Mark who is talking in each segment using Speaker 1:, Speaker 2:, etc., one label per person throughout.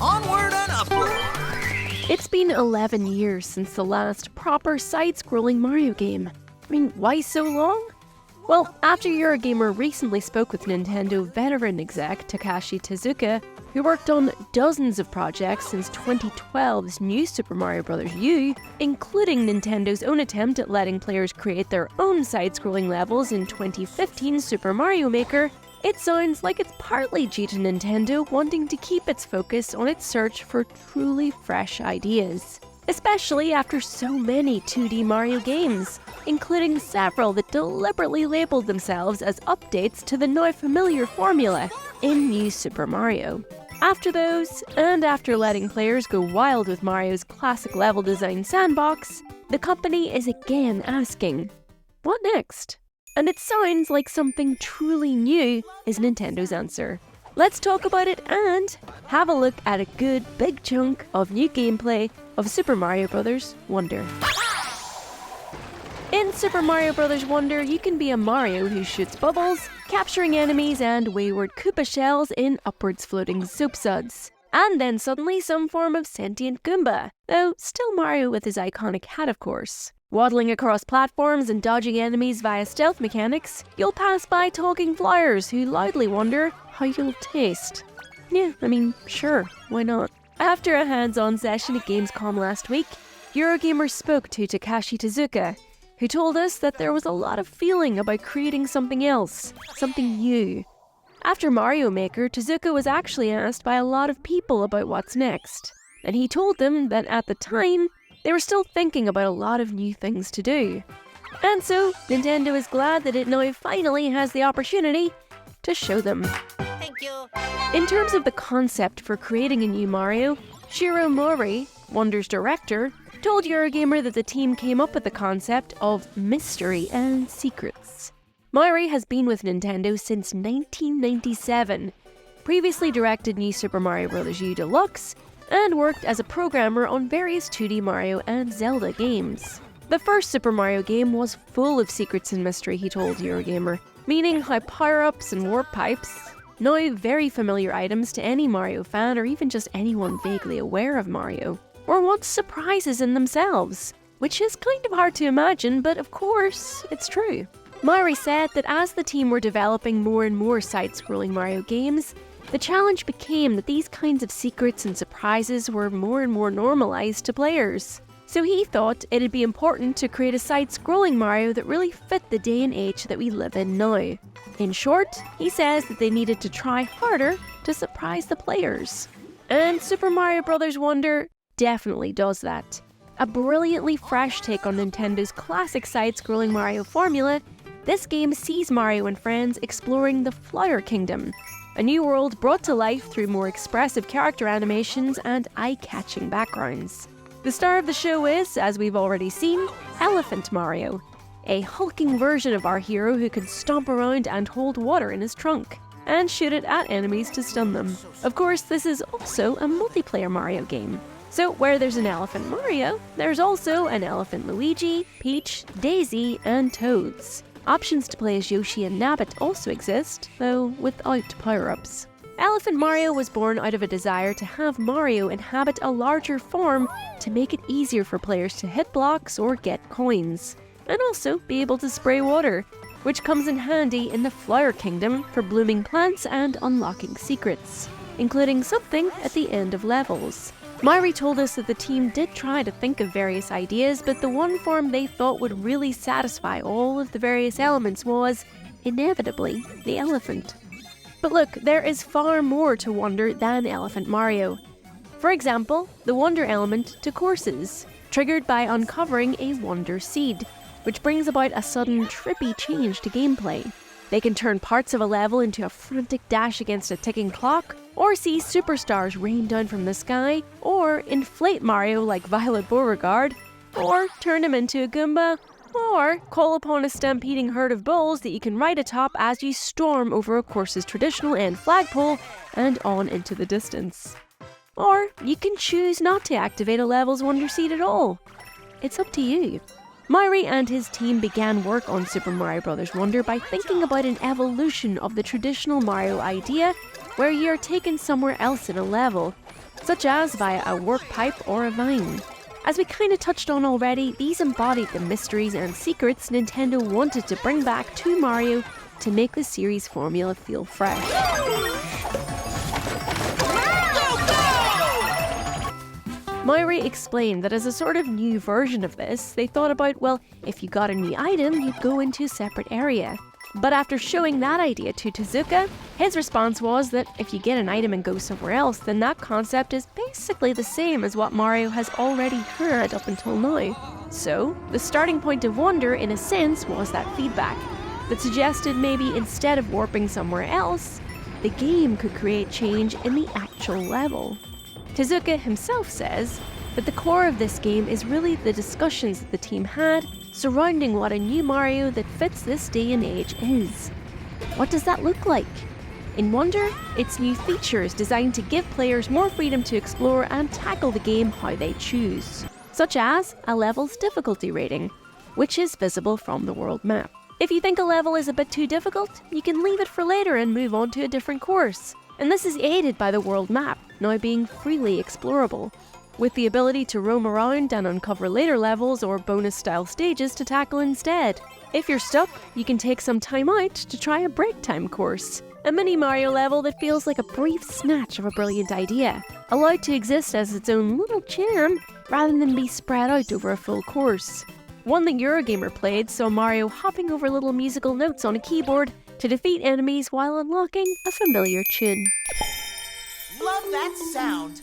Speaker 1: Onward and upward!
Speaker 2: It's been 11 years since the last proper side-scrolling Mario game. I mean, why so long? Well, after Eurogamer recently spoke with Nintendo veteran exec Takashi Tezuka, who worked on dozens of projects since 2012's new Super Mario Bros. U, including Nintendo's own attempt at letting players create their own side-scrolling levels in 2015's Super Mario Maker, it sounds like it's partly due to Nintendo wanting to keep its focus on its search for truly fresh ideas. Especially after so many 2D Mario games, including several that deliberately labeled themselves as updates to the now familiar formula in New Super Mario. After those, and after letting players go wild with Mario's classic level design sandbox, the company is again asking, what next? And it sounds like something truly new is Nintendo's answer. Let's talk about it and have a look at a good big chunk of new gameplay of Super Mario Bros. Wonder. In Super Mario Bros. Wonder, you can be a Mario who shoots bubbles, capturing enemies and wayward Koopa shells in upwards floating soap suds. And then suddenly some form of sentient Goomba, though still Mario with his iconic hat of course. Waddling across platforms and dodging enemies via stealth mechanics, you'll pass by talking flyers who loudly wonder how you'll taste. Yeah, I mean, sure, why not? After a hands-on session at Gamescom last week, Eurogamer spoke to Takashi Tezuka, who told us that there was a lot of feeling about creating something else, something new. After Mario Maker, Tezuka was actually asked by a lot of people about what's next, and he told them that at the time, they were still thinking about a lot of new things to do. And so, Nintendo is glad that it now finally has the opportunity to show them.
Speaker 1: Thank you!
Speaker 2: In terms of the concept for creating a new Mario, Shiro Mori, Wonder's director, told Eurogamer that the team came up with the concept of mystery and secrets. Mori has been with Nintendo since 1997, previously directed New Super Mario Bros. U Deluxe, and worked as a programmer on various 2D Mario and Zelda games. The first Super Mario game was full of secrets and mystery, he told Eurogamer, meaning how power-ups and warp pipes, now very familiar items to any Mario fan or even just anyone vaguely aware of Mario, were once surprises in themselves, which is kind of hard to imagine, but of course, it's true. Mori said that as the team were developing more and more side-scrolling Mario games, the challenge became that these kinds of secrets and surprises were more and more normalized to players. So he thought it'd be important to create a side-scrolling Mario that really fit the day and age that we live in now. In short, he says that they needed to try harder to surprise the players. And Super Mario Bros. Wonder definitely does that. A brilliantly fresh take on Nintendo's classic side-scrolling Mario formula, this game sees Mario and friends exploring the Flower Kingdom, a new world brought to life through more expressive character animations and eye-catching backgrounds. The star of the show is, as we've already seen, Elephant Mario, a hulking version of our hero who can stomp around and hold water in his trunk, and shoot it at enemies to stun them. Of course, this is also a multiplayer Mario game. So where there's an Elephant Mario, there's also an Elephant Luigi, Peach, Daisy, and Toads. Options to play as Yoshi and Nabbit also exist, though without power-ups. Elephant Mario was born out of a desire to have Mario inhabit a larger form to make it easier for players to hit blocks or get coins, and also be able to spray water, which comes in handy in the Flower Kingdom for blooming plants and unlocking secrets, including something at the end of levels. Mori told us that the team did try to think of various ideas, but the one form they thought would really satisfy all of the various elements was, inevitably, the elephant. But look, there is far more to Wonder than Elephant Mario. For example, the Wonder element to courses, triggered by uncovering a Wonder Seed, which brings about a sudden trippy change to gameplay. They can turn parts of a level into a frantic dash against a ticking clock, or see superstars rain down from the sky, or inflate Mario like Violet Beauregard, or turn him into a Goomba, or call upon a stampeding herd of bulls that you can ride atop as you storm over a course's traditional end flagpole and on into the distance. Or you can choose not to activate a level's Wonder Seed at all. It's up to you. Mori and his team began work on Super Mario Bros. Wonder by thinking about an evolution of the traditional Mario idea where you are taken somewhere else in a level, such as via a warp pipe or a vine. As we kinda touched on already, these embodied the mysteries and secrets Nintendo wanted to bring back to Mario to make the series formula feel fresh. Myri explained that as a sort of new version of this, they thought about, well, if you got a new item, you'd go into a separate area. But after showing that idea to Tezuka, his response was that if you get an item and go somewhere else, then that concept is basically the same as what Mario has already had up until now. So, the starting point of Wonder, in a sense, was that feedback that suggested maybe instead of warping somewhere else, the game could create change in the actual level. Tezuka himself says that the core of this game is really the discussions that the team had surrounding what a new Mario that fits this day and age is. What does that look like? In Wonder, it's new features designed to give players more freedom to explore and tackle the game how they choose, such as a level's difficulty rating, which is visible from the world map. If you think a level is a bit too difficult, you can leave it for later and move on to a different course. And this is aided by the world map, now being freely explorable, with the ability to roam around and uncover later levels or bonus-style stages to tackle instead. If you're stuck, you can take some time out to try a break time course, a mini Mario level that feels like a brief snatch of a brilliant idea, allowed to exist as its own little gem rather than be spread out over a full course. One that Eurogamer played saw Mario hopping over little musical notes on a keyboard to defeat enemies while unlocking a familiar tune.
Speaker 1: Love that sound.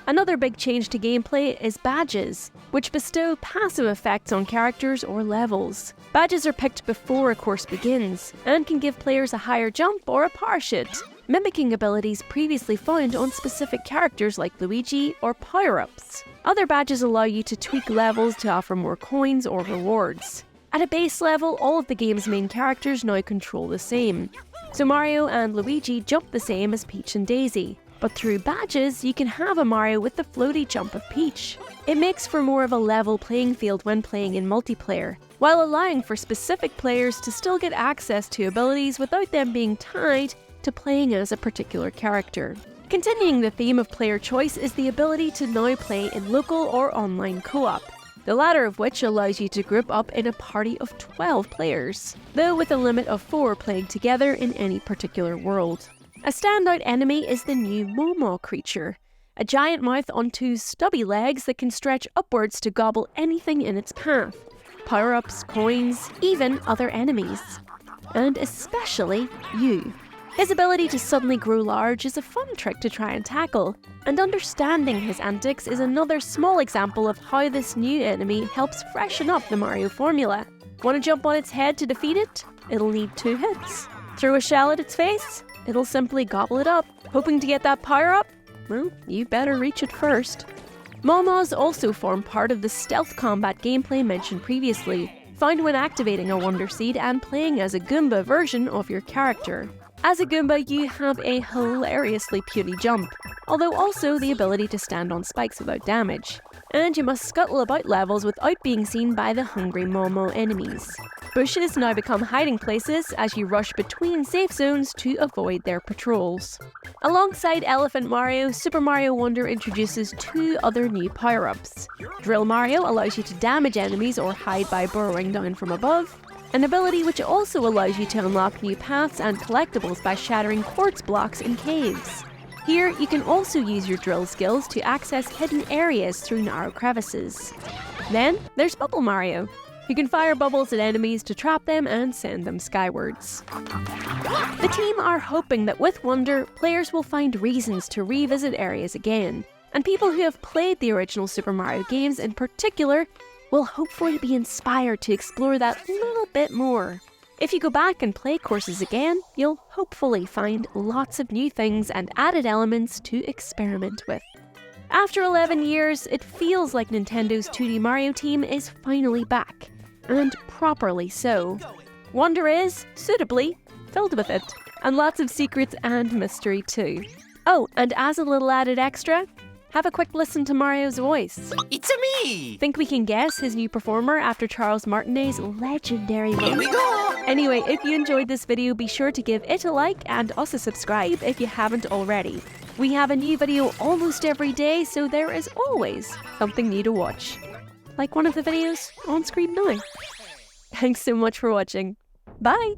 Speaker 2: Another big change to gameplay is badges, which bestow passive effects on characters or levels. Badges are picked before a course begins, and can give players a higher jump or a parachute, mimicking abilities previously found on specific characters like Luigi or power-ups. Other badges allow you to tweak levels to offer more coins or rewards. At a base level, all of the game's main characters now control the same. So Mario and Luigi jump the same as Peach and Daisy. But through badges, you can have a Mario with the floaty jump of Peach. It makes for more of a level playing field when playing in multiplayer, while allowing for specific players to still get access to abilities without them being tied to playing as a particular character. Continuing the theme of player choice is the ability to now play in local or online co-op, the latter of which allows you to group up in a party of 12 players, though with a limit of 4 playing together in any particular world. A standout enemy is the new Momo creature, a giant mouth on 2 stubby legs that can stretch upwards to gobble anything in its path, power-ups, coins, even other enemies, and especially you. His ability to suddenly grow large is a fun trick to try and tackle, and understanding his antics is another small example of how this new enemy helps freshen up the Mario formula. Want to jump on its head to defeat it? It'll need 2 hits. Throw a shell at its face? It'll simply gobble it up. Hoping to get that power-up? Well, you better reach it first. Momos also form part of the stealth combat gameplay mentioned previously, found when activating a Wonder Seed and playing as a Goomba version of your character. As a Goomba, you have a hilariously puny jump, although also the ability to stand on spikes without damage. And you must scuttle about levels without being seen by the hungry Momo enemies. Bushes now become hiding places as you rush between safe zones to avoid their patrols. Alongside Elephant Mario, Super Mario Wonder introduces 2 other new power-ups. Drill Mario allows you to damage enemies or hide by burrowing down from above, an ability which also allows you to unlock new paths and collectibles by shattering quartz blocks in caves. Here, you can also use your drill skills to access hidden areas through narrow crevices. Then, there's Bubble Mario, who can fire bubbles at enemies to trap them and send them skywards. The team are hoping that with Wonder, players will find reasons to revisit areas again, and people who have played the original Super Mario games in particular will hopefully be inspired to explore that little bit more. If you go back and play courses again, you'll hopefully find lots of new things and added elements to experiment with. After 11 years, it feels like Nintendo's 2D Mario team is finally back, and properly so. Wonder is, suitably, filled with it, and lots of secrets and mystery too. Oh, and as a little added extra, have a quick listen to Mario's voice.
Speaker 1: It's me!
Speaker 2: Think we can guess his new performer after Charles Martinet's legendary
Speaker 1: Here we
Speaker 2: voice?
Speaker 1: go!
Speaker 2: Anyway, if you enjoyed this video, be sure to give it a like and us a subscribe if you haven't already. We have a new video almost every day, so there is always something new to watch. Like one of the videos on screen now. Thanks so much for watching. Bye!